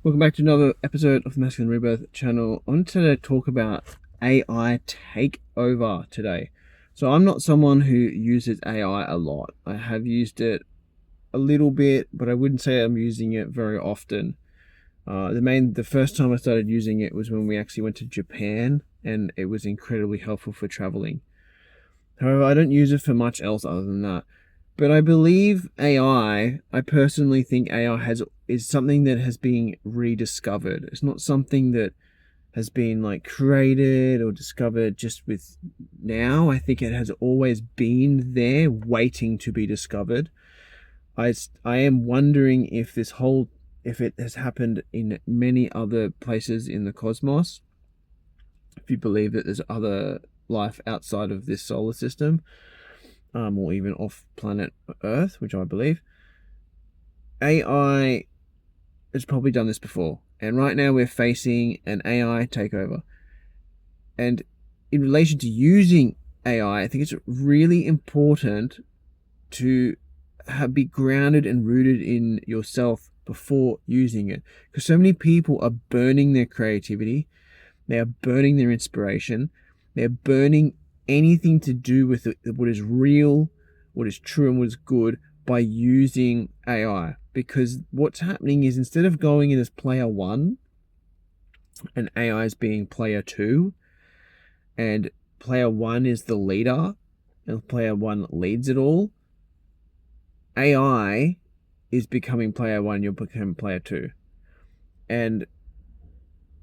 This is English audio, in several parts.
Welcome back to another episode of the Masculine Rebirth channel. I wanted to talk about AI takeover today. So I'm not someone who uses AI a lot. I have used it a little bit, but I wouldn't say I'm using it very often. The first time I started using it was when we actually went to Japan, and it was incredibly helpful for traveling. However, I don't use it for much else other than that. But I believe I personally think AI is something that has been rediscovered. It's not something that has been like created or discovered just with now. I think it has always been there waiting to be discovered. I am wondering if if it has happened in many other places in the cosmos. If you believe that there's other life outside of this solar system, or even off planet Earth, which I believe. AI has probably done this before, and right now we're facing an AI takeover. And in relation to using AI, I think it's really important to be grounded and rooted in yourself before using it, because so many people are burning their creativity, they are burning their inspiration, they're burning anything to do with what is real, what is true, and what is good by using AI. Because what's happening is, instead of going in as player one and AI is being player two, and player one is the leader and player one leads it all, AI is becoming player one, you're becoming player two. And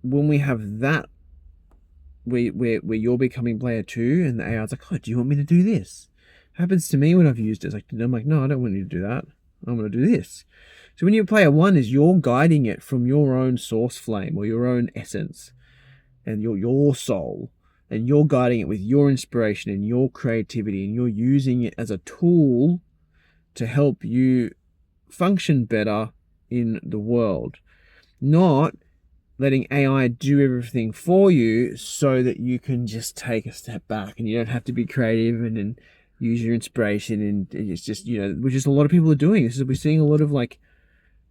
when we have that, where you're becoming player two and the AI's like, oh, do you want me to do this? Happens to me when I've used it. I'm like, no, I don't want you to do that. I'm going to do this. So when you're player one, is you're guiding it from your own source flame or your own essence and your soul, and you're guiding it with your inspiration and your creativity, and you're using it as a tool to help you function better in the world, not letting AI do everything for you so that you can just take a step back and you don't have to be creative and use your inspiration. And it's just, which is a lot of people are doing. We're seeing a lot of like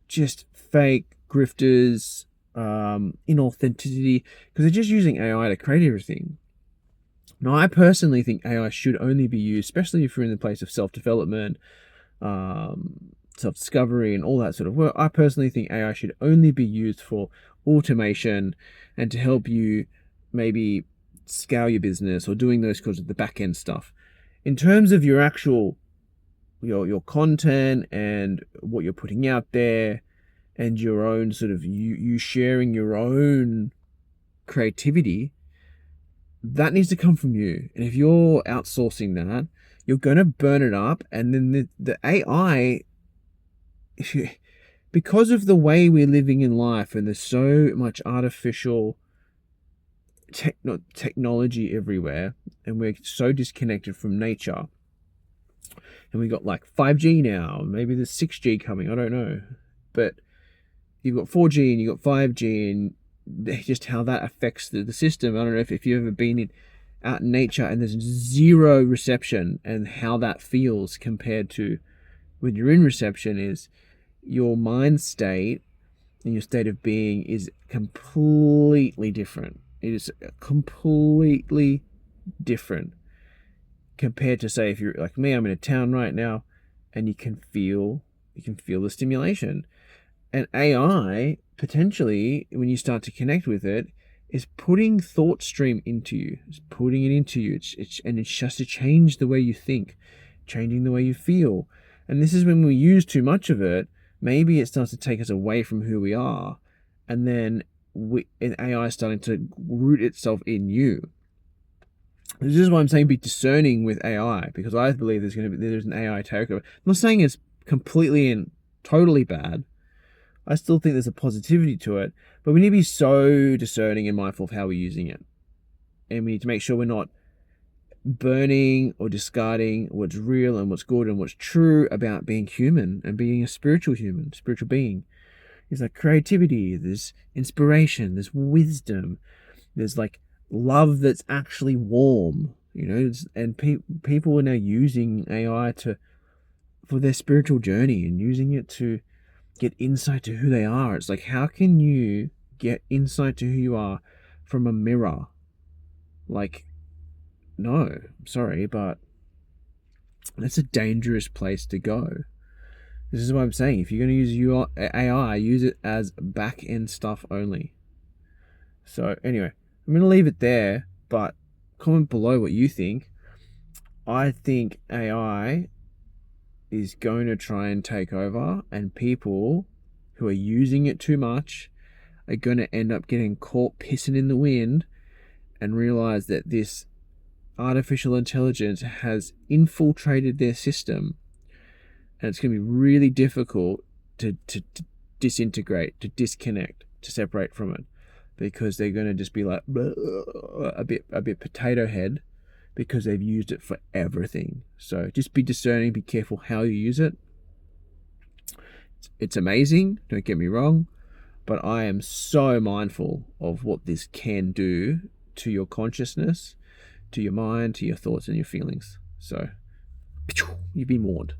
just fake grifters, inauthenticity, because they're just using AI to create everything. Now, I personally think AI should only be used, especially if you're in the place of self-development, self-discovery and all that sort of work. I personally think AI should only be used for automation and to help you maybe scale your business or doing those kinds of the back end stuff. In terms of your actual your content and what you're putting out there, and your own sort of you sharing your own creativity, that needs to come from you. And if you're outsourcing that, you're going to burn it up. And then the AI, because of the way we're living in life, and there's so much artificial technology everywhere, and we're so disconnected from nature, and we got like 5G now, maybe there's 6G coming, I don't know, but you've got 4G and you've got 5G, and just how that affects the system. I don't know if you've ever been out in nature and there's zero reception, and how that feels compared to when you're in reception. Is your mind state and your state of being is completely different. It is completely different compared to, say, if you're like me, I'm in a town right now, and you can feel the stimulation. And AI, potentially, when you start to connect with it, is putting thought stream into you. It's putting it into you. And it's just to change the way you think, changing the way you feel. And this is when we use too much of it, maybe it starts to take us away from who we are. And then AI is starting to root itself in you. This is why I'm saying be discerning with AI, because I believe there's an AI takeover. I'm not saying it's completely and totally bad. I still think there's a positivity to it, but we need to be so discerning and mindful of how we're using it. And we need to make sure we're not burning or discarding what's real and what's good and what's true about being human and being a spiritual being. There's like creativity, there's inspiration, there's wisdom, there's like love that's actually warm, and people are now using AI for their spiritual journey, and using it to get insight to who they are. It's like, how can you get insight to who you are from a mirror? Like, no, I'm sorry, but that's a dangerous place to go. This is what I'm saying. If you're going to use your AI, use it as back-end stuff only. So anyway, I'm going to leave it there, but comment below what you think. I think AI is going to try and take over, and people who are using it too much are going to end up getting caught pissing in the wind and realize that this artificial intelligence has infiltrated their system, and it's going to be really difficult to disintegrate, to disconnect, to separate from it, because they're going to just be like a bit potato head because they've used it for everything. So just be discerning, be careful how you use it. It's amazing, don't get me wrong, but I am so mindful of what this can do to your consciousness, to your mind, to your thoughts and your feelings. So you've been warned.